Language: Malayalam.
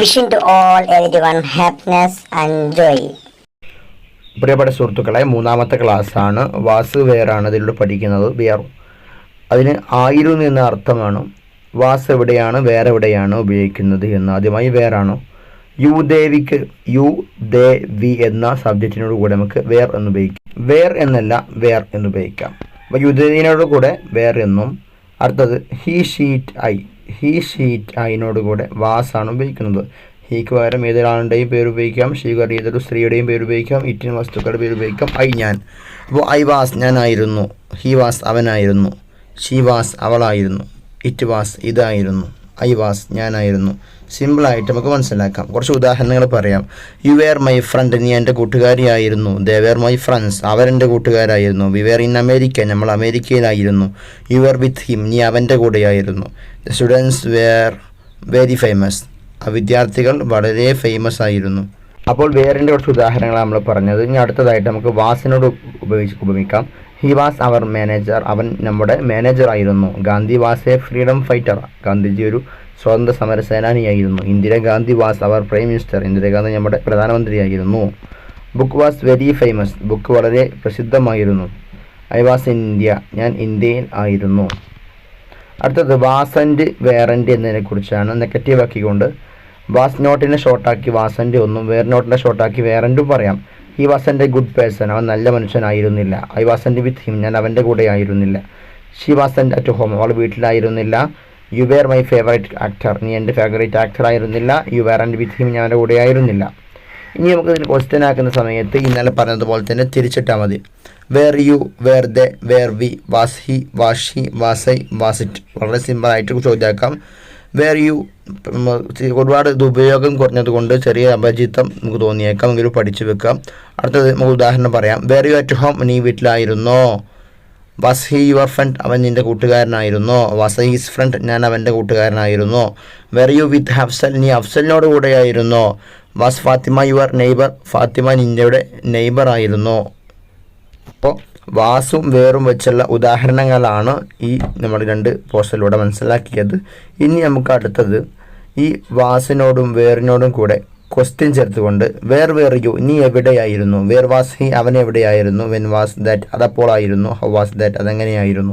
Wishing to all everyone happiness and joy. പ്രിയപ്പെട്ട സുഹൃത്തുക്കളെ, മൂന്നാമത്തെ ക്ലാസ്സാണ്. വാസ് വേറാണ് ഇതിലൂടെ പഠിക്കുന്നത്. വേർ അതിന് ആയിരുന്നു എന്ന അർത്ഥമാണ്. വാസ് എവിടെയാണ്, വേറെ എവിടെയാണ് ഉപയോഗിക്കുന്നത് എന്ന്. ആദ്യമായി വേറാണോ. യു ദേവിക്ക് യു ദേ വി എന്ന സബ്ജക്റ്റിനോട് കൂടെ നമുക്ക് വേർ എന്ന് ഉപയോഗിക്കാം. വേർ എന്നല്ല വേർ എന്ന് ഉപയോഗിക്കാം. അപ്പോൾ യുദേവിനോട് കൂടെ വേർ എന്നും, അടുത്തത് ഹീ ഷീറ്റ് ഐനോട് കൂടെ വാസാണ് ഉപയോഗിക്കുന്നത്. ഹീക്ക് പകരം ഏതൊരാളുടെയും പേര് ഉപയോഗിക്കാം, ഷീക്ക് ഏതൊരു സ്ത്രീയുടെയും പേര് ഉപയോഗിക്കാം, ഇറ്റിന് വസ്തുക്കളുടെ പേര് ഉപയോഗിക്കാം. ഐ ഞാൻ. അപ്പോൾ ഐ വാസ് ഞാനായിരുന്നു, ഹീ വാസ് അവനായിരുന്നു, ഷീ വാസ് അവളായിരുന്നു, ഇറ്റ് വാസ് ഇതായിരുന്നു, ഐ വാസ് ഞാനായിരുന്നു. സിമ്പിളായിട്ട് നമുക്ക് മനസ്സിലാക്കാം. കുറച്ച് ഉദാഹരണങ്ങൾ പറയാം. യു വെയർ മൈ ഫ്രണ്ട്, നീ എൻ്റെ കൂട്ടുകാരിയായിരുന്നു. ദേ വെയർ മൈ ഫ്രണ്ട്സ്, അവരെൻ്റെ കൂട്ടുകാരായിരുന്നു. വി വെയർ ഇൻ അമേരിക്ക, നമ്മൾ അമേരിക്കയിലായിരുന്നു. യു വെയർ വിത്ത് ഹിം, നീ അവൻ്റെ കൂടെയായിരുന്നു. The students were very famous, ആ വിദ്യാർത്ഥികൾ വളരെ ഫേമസ് ആയിരുന്നു. അപ്പോൾ വേറിൻ്റെ കുറച്ച് ഉദാഹരണങ്ങൾ നമ്മൾ പറഞ്ഞത്. ഇനി അടുത്തതായിട്ട് നമുക്ക് വാസിനോട് ഉപയോഗിക്കാം. ഹി വാസ് അവർ മാനേജർ, അവൻ നമ്മുടെ മാനേജറായിരുന്നു. Gandhi was a freedom fighter, Gandhiji ഒരു സ്വാതന്ത്ര്യ സമര സേനാനിയായിരുന്നു. Indira Gandhi was our prime minister, Indira Gandhi നമ്മുടെ പ്രധാനമന്ത്രിയായിരുന്നു. Book was very famous, book വളരെ പ്രസിദ്ധമായിരുന്നു. ഐ വാസ് ഇൻ ഇന്ത്യ, ഞാൻ ഇന്ത്യയിൽ ആയിരുന്നു. അടുത്തത് വാസൻ്റ് വേറൻ്റ് എന്നതിനെക്കുറിച്ചാണ്. നെഗറ്റീവ് ആക്കിക്കൊണ്ട് വാസ് നോട്ടിനെ ഷോർട്ടാക്കി വാസൻ്റ് ഒന്നും, വേർ നോട്ടിനെ ഷോർട്ടാക്കി വേറൻ്റും പറയാം. ഹി വാസൻ്റ് എ ഗുഡ് പേഴ്സൺ, അവൻ നല്ല മനുഷ്യനായിരുന്നില്ല. ഐ വാസൻ്റ് വിത്ത് ഹിം, ഞാൻ അവൻ്റെ കൂടെ ആയിരുന്നില്ല. ഷി വാസൻ്റ് അറ്റ് ഹോം, അവൾ വീട്ടിലായിരുന്നില്ല. You were my favourite actor, നീ എൻ്റെ ഫേവറേറ്റ് ആക്ടർ ആയിരുന്നില്ല. You were and with him, ഞാൻ അവൻ്റെ കൂടെ ആയിരുന്നില്ല. ഇനി നമുക്ക് ഇതിന് ക്വസ്റ്റ്യൻ ആക്കുന്ന സമയത്ത് ഇന്നലെ പറഞ്ഞതുപോലെ തന്നെ തിരിച്ചിട്ടാൽ മതി. Where you, where they, where we, was he, was she, was I, was it. വളരെ സിമ്പിളായിട്ട് ചോദിച്ചേക്കാം. വേർ യു ഒരുപാട് ഇത് ഉപയോഗം കുറഞ്ഞതുകൊണ്ട് ചെറിയ അപരിചിതം നമുക്ക് തോന്നിയേക്കാം, എങ്കിലും പഠിച്ചു വെക്കാം. അടുത്തത് നമുക്ക് ഉദാഹരണം പറയാം. വേർ യു അറ്റ് ഹോം, നീ വീട്ടിലായിരുന്നോ. വാസ് ഹി യുവർ ഫ്രണ്ട്, അവൻ നിൻ്റെ കൂട്ടുകാരനായിരുന്നോ. വാസ് ഐ ഹിസ് ഫ്രണ്ട്, ഞാൻ അവൻ്റെ കൂട്ടുകാരനായിരുന്നു. വേർ യു വിത്ത് ഹഫ്സൽ, നീ അഫ്സലിനോട് കൂടെയായിരുന്നോ. Was Fathima your neighbour, Fathima നിൻ്റെ നെയ്ബർ ആയിരുന്നു. അപ്പോൾ വാസും വേറും വെച്ചുള്ള ഉദാഹരണങ്ങളാണ് ഈ നമ്മൾ രണ്ട് പോസ്റ്റിലൂടെ മനസ്സിലാക്കിയത്. ഇനി നമുക്ക് അടുത്തത് ഈ വാസിനോടും വേറിനോടും കൂടെ ക്വസ്റ്റ്യൻ ചേർത്തുകൊണ്ട് വേർ യു, നീ എവിടെയായിരുന്നു. വേർ വാസ് ഹി, അവൻ എവിടെയായിരുന്നു. വെൻ വാസ് ദാറ്റ്, അതപ്പോൾ ആയിരുന്നു. How was that, അതെങ്ങനെയായിരുന്നു.